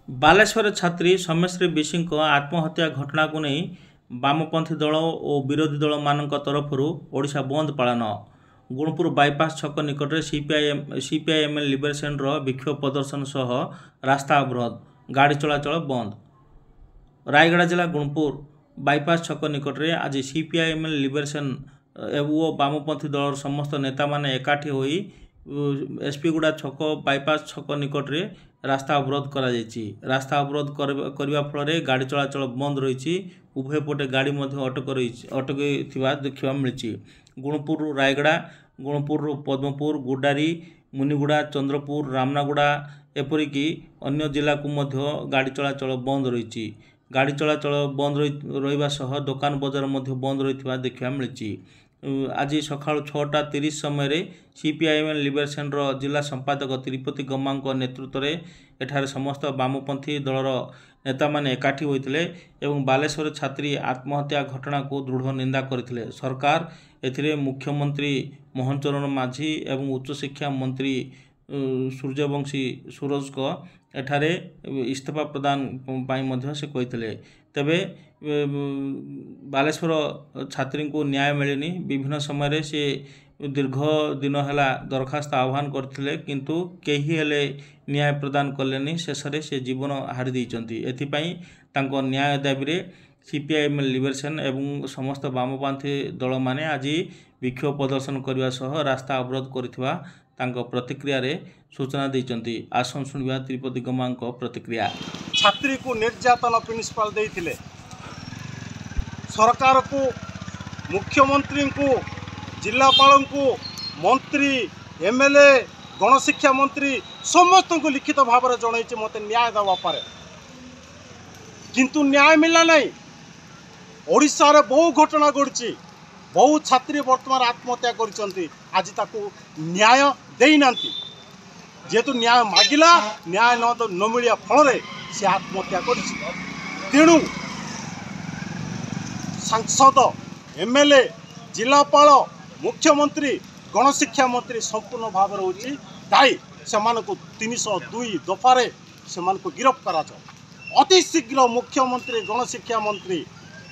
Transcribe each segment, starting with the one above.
बालेश्वर छात्री सोमेश्वरी विशी आत्महत्या घटना को नहीं वामपंथी दल और विरोधी दल मान तरफ ओडिशा बंद पालन। गुणपुर बाईपास छक निकट में सीपीआईएमएल लिबरेशन विक्षोभ प्रदर्शन सह रास्ता अवरोध, गाड़ी चलाचल बंद। रायगढ़ जिला गुणपुर बाईपास छक निकट में आज सीपीआईएमएल लिबरेशन एवं वामपंथी दल समस्त नेता माने एकाठी होई एसपीगुड़ा छक बाईपास छक निकट में रास्ता अवरोध करा जायछि। रास्ता अवरोध करबा फल गाड़ी चलाचल बंद रही, उभय पटे गाड़ी अटक देखा मिली। गुणपुर रायगड़ा, गुणपुर पद्मपुर, गुडारी, मुनिगुड़ा, चंद्रपुर, रामनागुड़ा एपरिक अन्य जिला को मध्य गाड़ी चलाचल बंद रही। गाड़ी चलाचल बंद रहा सह दुकान बजार बंद रही देखा मिली। आज सका 6:30 समय सीपीआईएमएल लिबरेशन जिला संपादक तिरुपति गम्मा नेतृत्व में एठारे समस्त वामपंथी दलर नेता माने एकाठी होते एवं बालेश्वर छात्री आत्महत्या घटना को दृढ़ निंदा करथिले। सरकार एथिरे मुख्यमंत्री मोहन चरण माझी एवं उच्च शिक्षा मंत्री सूर्यवंशी सूरज को एठारे इस्तीफा प्रदान पाई मध्य से कहिथिले। तेबे बालेश्वर छात्री को न्याय मिलनी। विभिन्न समय से दीर्घ दिन है दरखास्त आह्वान करथिले किंतु केही हेले न्याय प्रदान कलेनी। शेष से जीवन हारी देइचंती। एथिपाई तांको न्याय दाबी रे सीपीआईएमएल लिबरेशन एवं समस्त वामपंथी दल माने आज विक्षोभ प्रदर्शन करने सह रास्ता अवरोध करथिबा तांको प्रतिक्रिया रे सूचना देइचंती। आसन सुनिबा तिरुपति गम्मा प्रतिक्रिया। छात्री को निर्यातन प्रिंसिपाल देइथिले, सरकार को, मुख्यमंत्री को, जिलापाल को, मंत्री, एमएलए, गणशिक्षा मंत्री समस्त को लिखित भाव में जन मत न्याय देवा पारे किंतु न्याय मिलना नहीं। ओडिशा रे बहु घटना घटी, बहु छात्री वर्तमान आत्महत्या कर आज ताकू न्याय देना। जेहेतु न्याय मागिला, न्याय न मिलिया फल से आत्महत्या कर। तेणु सांसद, एमएलए, जिलापाल, मुख्यमंत्री, गणशिक्षा मंत्री संपूर्ण भाव में दायी। से 302 दफारे से गिरफ्त करा अति शीघ्र मुख्यमंत्री, गणशिक्षा मंत्री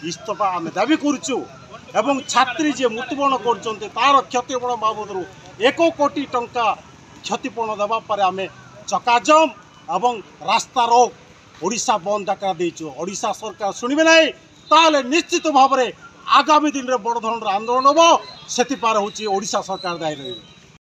इस्तीफा आम दाबी करुचु एवं छात्री जे मृत्युवरण कर तार क्षतिपूरण बाबद 1 कोटी टंका क्षतिपूरण देवा पर आम चकाजाम एवं रास्ता रोक ओडिशा बंद डाकरा देचु। ओडिशा सरकार शुणवे ना ताले निश्चित भाव में आगामी दिन में बड़ धरण आंदोलन हम से ओडिशा सरकार दायी रही।